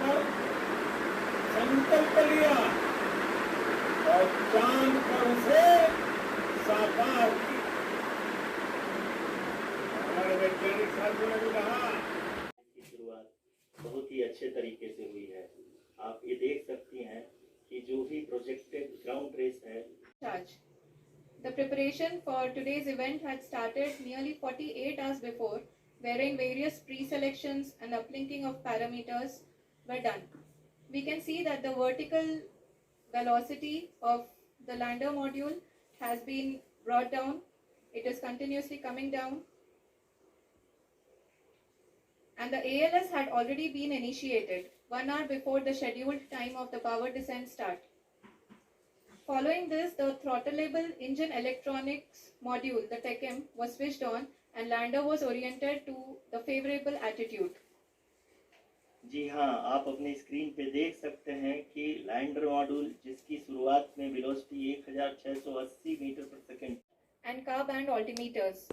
कर संकल्प लिया और चांद पर उसे साकार किया। हमारे वैज्ञानिक साथियों ने भी कहा की शुरुआत बहुत ही अच्छे तरीके से हुई है। आप ये देख सकती हैं कि जो भी प्रोजेक्टेड ग्राउंड रेस है। The preparation for today's event had started nearly 48 hours before, wherein various pre-selections and uplinking of parameters were done. We can see that the vertical velocity of the lander module has been brought down. It is continuously coming down. And the ALS had already been initiated 1 hour before the scheduled time of the power descent start. Following this, the throttleable engine electronics module, the TECM, was switched on and lander was oriented to the favorable attitude. जी हाँ, आप अपनी screen पे देख सकते हैं कि lander module जिसकी शुरुआत में वेलोसिटी 1680 मीटर पर second and car band altimeters.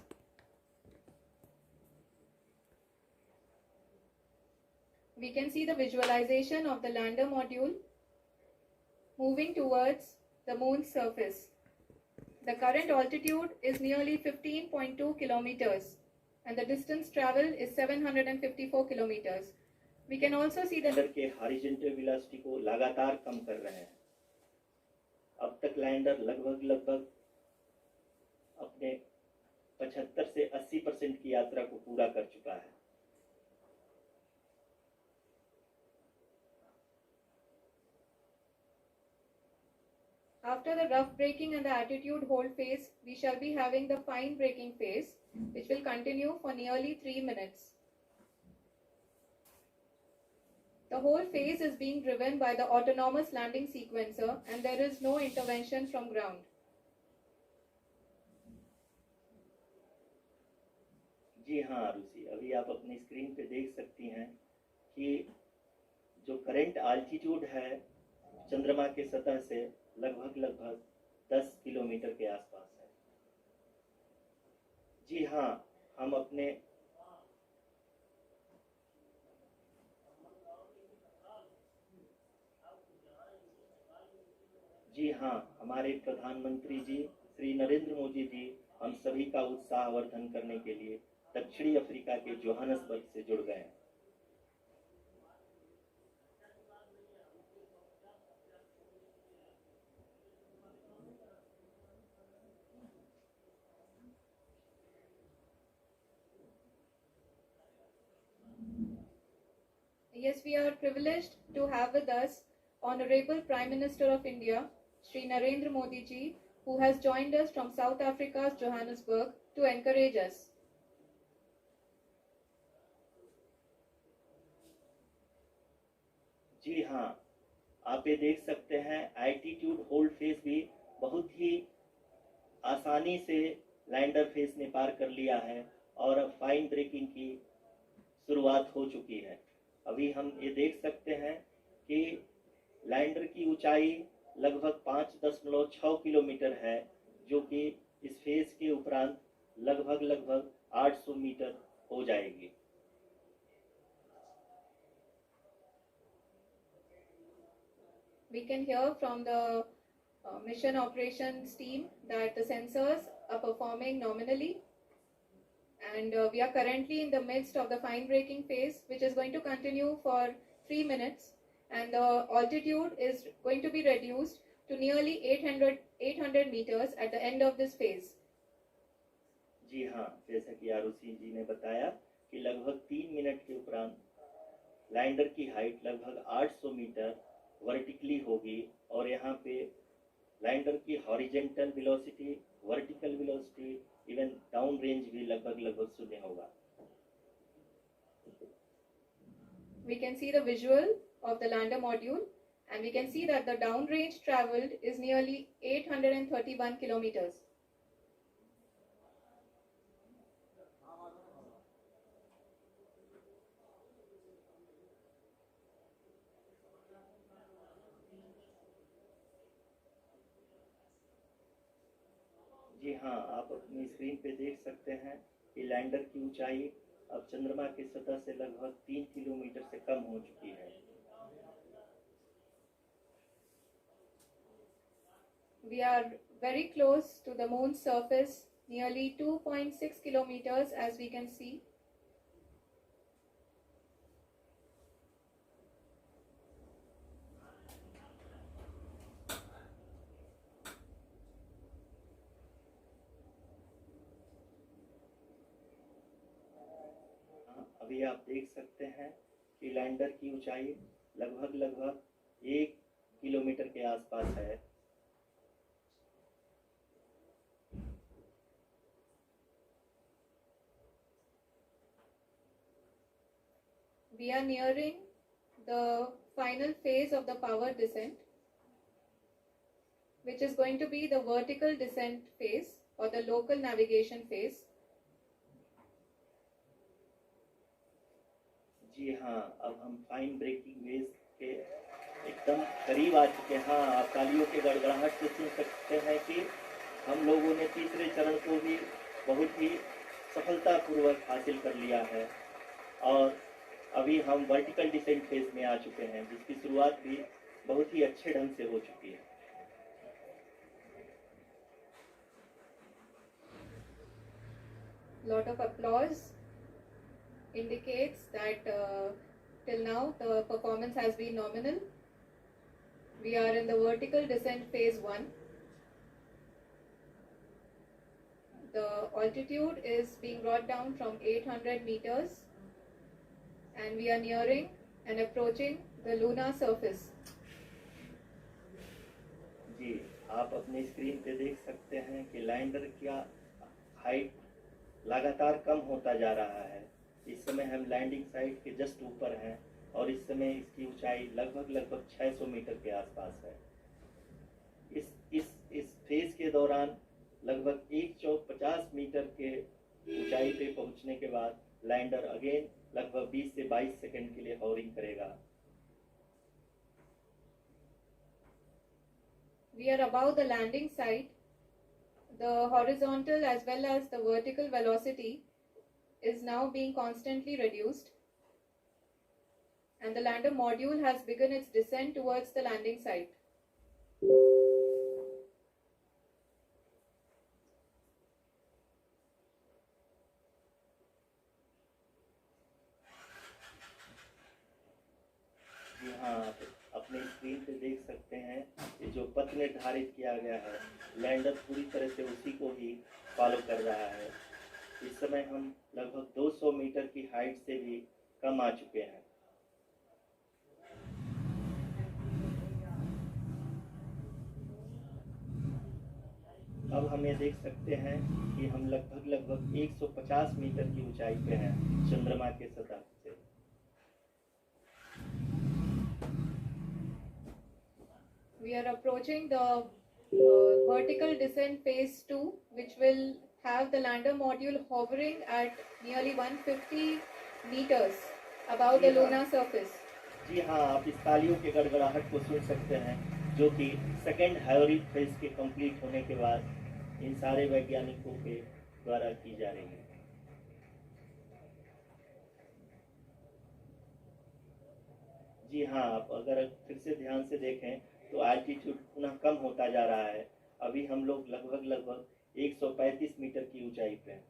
We can see the visualization of the lander module moving towards the moon's surface. The current altitude is nearly 15.2 kilometers and the distance traveled is 754 kilometers. We can also see the lander के horizontal velocity को लगातार कम कर रहे हैं। अब तक lander लगभग अपने 75 से 80% की यात्रा को पूरा कर चुका है। After the rough braking and the attitude hold phase, we shall be having the fine braking phase, which will continue for nearly 3 minutes. The whole phase is being driven by the autonomous landing sequencer and there is no intervention from ground. जी हाँ आरुषि, अभी आप अपनी screen पे देख सकती हैं कि जो करंट आल्टीट्यूड है चंद्रमा के सतह से लगभग 10 किलोमीटर के आसपास है। जी हाँ, हम अपने हमारे प्रधानमंत्री जी श्री नरेंद्र मोदी जी हम सभी का उत्साहवर्धन करने के लिए दक्षिणी अफ्रीका के जोहान्सबर्ग से जुड़ गए हैं। Yes, we are privileged to have with us Honorable Prime Minister of India, Shri Narendra Modi ji, who has joined us from South Africa's Johannesburg to encourage us. जी हाँ, आप ये देख सकते हैं एल्टीट्यूड होल्ड फेज भी बहुत ही आसानी से लैंडर फेज ने पार कर लिया है और अब फाइन ब्रेकिंग की शुरुआत हो चुकी है। अभी हम ये देख सकते हैं कि लैंडर की ऊंचाई लगभग 5.6 किलोमीटर है, जो कि इस फेज के उपरांत लगभग 800 मीटर हो जाएगी। We can hear from the mission operations team that the sensors are performing nominally and we are currently in the midst of the fine braking phase, which is going to continue for 3 minutes and the altitude is going to be reduced to nearly 800 meters at the end of this phase. जी हाँ, जैसा कि आरुषि जी ने बताया कि लगभग 3 minute के उपरांत lander की हाइट लगभग 800 मीटर वर्टिकली होगी और यहाँ पे लैंडर की horizontal velocity, vertical velocity, even down range भी लगभग शून्य होगा। We can see the visual of the lander module and we can see that the down range traveled is nearly 831 kilometers. जी हाँ, आप अपनी स्क्रीन पे देख सकते हैं कि लैंडर की ऊंचाई अब चंद्रमा की सतह से लगभग 3 किलोमीटर से कम हो चुकी है। We are very close to the moon's surface, nearly 2.6 kilometers as we can see. अभी आप देख सकते हैं कि लैंडर की ऊंचाई लगभग 1 किलोमीटर के आसपास है। We are nearing the final phase of the power descent, which is going to be the vertical descent phase or the local navigation phase. जी हाँ, अब हम फाइन ब्रेकिंग वेव के एकदम करीब आ चुके हैं। हाँ, आप तालियों के गड़गड़ाहट से सुन सकते हैं कि हम लोगों ने तीसरे चरण को भी बहुत ही सफलतापूर्वक हासिल कर लिया है और अभी हम वर्टिकल डिसेंट फेज में आ चुके हैं, जिसकी शुरुआत भी बहुत ही अच्छे ढंग से हो चुकी है। Lot of applause indicates that till now the performance has been nominal. We are in the vertical descent phase 1. The altitude is being brought down from 800 meters and we are nearing and approaching the lunar surface. जी, आप अपनी screen पे देख सकते हैं कि lander का height लगातार कम होता जा रहा है। इस समय हम लैंडिंग साइट के जस्ट ऊपर हैं और इस समय इसकी ऊंचाई लगभग 600 मीटर के आसपास है। इस फेज के दौरान लगभग 150 मीटर के ऊंचाई पे पहुंचने के बाद लैंडर अगेन लगभग 20 से 22 सेकंड के लिए हॉवरिंग करेगा। We are above the landing site. The horizontal as well as the vertical velocity is now being constantly reduced and the lander module has begun its descent towards the landing site. जी हाँ, अपने screen पे देख सकते हैं कि जो पथ निर्धारित किया गया है, लैंडर पूरी तरह से उसी को ही फॉलो कर रहा है। इस समय हम लगभग 200 मीटर की हाइट से भी कम आ चुके हैं। अब हम ये देख सकते हैं कि हम लगभग 150 मीटर की ऊंचाई पे हैं चंद्रमा के सतह से। We are approaching the vertical descent phase 2, which will have the lander module hovering at nearly 150 meters above the lunar surface. जी हाँ, आप इस तालियों के गड़गड़ाहट को सुन सकते हैं, जो कि सेकेंड हाइब्रिड फेज के कंप्लीट होने के बाद इन सारे वैज्ञानिकों के द्वारा की जा रही है। जी हाँ, आप अगर फिर से ध्यान से देखें तो एल्टीट्यूड पुनः कम होता जा रहा है। अभी हम लोग लगभग 135 मीटर की ऊंचाई पे हैं।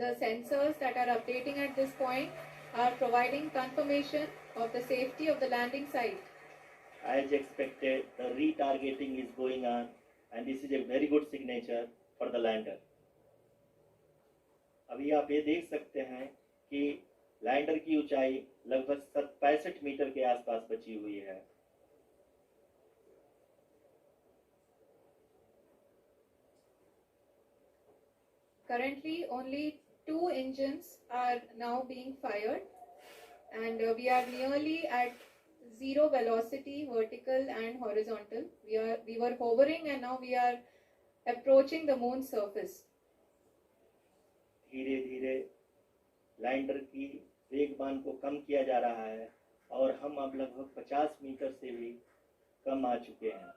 The sensors that are updating at this point are providing confirmation of the safety of the landing site. As expected, the retargeting is going on and this is a very good signature for the lander. अभी आप ये देख सकते हैं कि lander की ऊंचाई लगभग 65 मीटर के आसपास बची हुई है। Currently, only 2 engines are now being fired, and we are nearly at zero velocity, vertical and horizontal. We were hovering, and now we are approaching the moon's surface. धीरे धीरे लैंडर की वेगमान को कम किया जा रहा है और हम अब लगभग 50 मीटर से भी कम आ चुके हैं।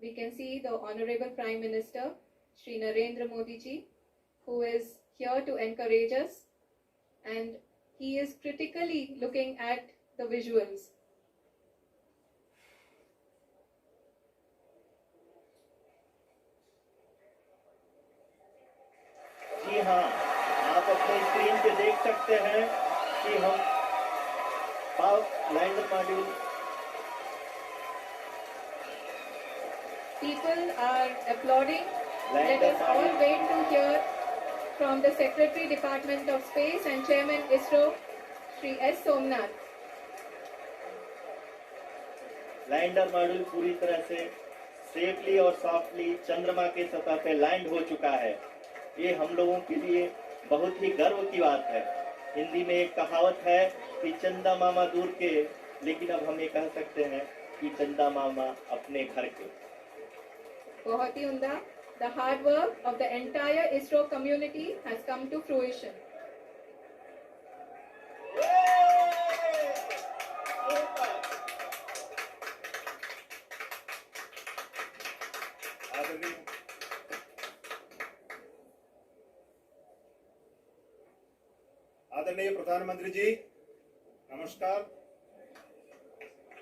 We can see the Honorable Prime Minister, Shri Narendra Modi ji, who is here to encourage us, and he is critically looking at the visuals. जी हाँ, आप अपने स्क्रीन पे देख सकते हैं कि हम power lander module People are applauding. Let lander us all module wait to hear from the Secretary Department of Space and Chairman ISRO, Shri S. Somnath. Lander module पूरी तरह से सेफली और सॉफ्टली चंद्रमा के सतह पे लैंड हो चुका है। ये हम लोगों के लिए बहुत ही गर्व की बात है। हिंदी में एक कहावत है कि चंदा मामा दूर के, लेकिन अब हम ये कह सकते हैं कि चंदा मामा अपने घर के। बहुत ही उम्दा. The hard work of the entire ISRO community has come to fruition. आदरणीय प्रधानमंत्री जी, नमस्कार.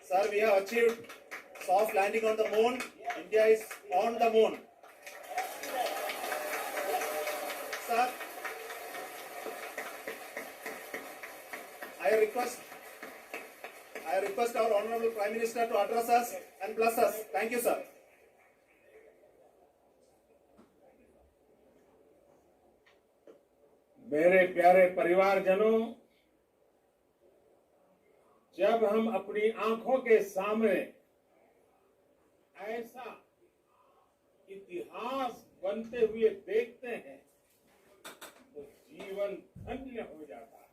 Sir, we have achieved soft landing on the moon. India is on the moon. Sir, I request our Honorable Prime Minister to address us and bless us. Thank you, sir. मेरे प्यारे परिवारजनों, जब हम अपनी आंखों के सामने ऐसा इतिहास बनते हुए देखते हैं तो जीवन धन्य हो जाता है.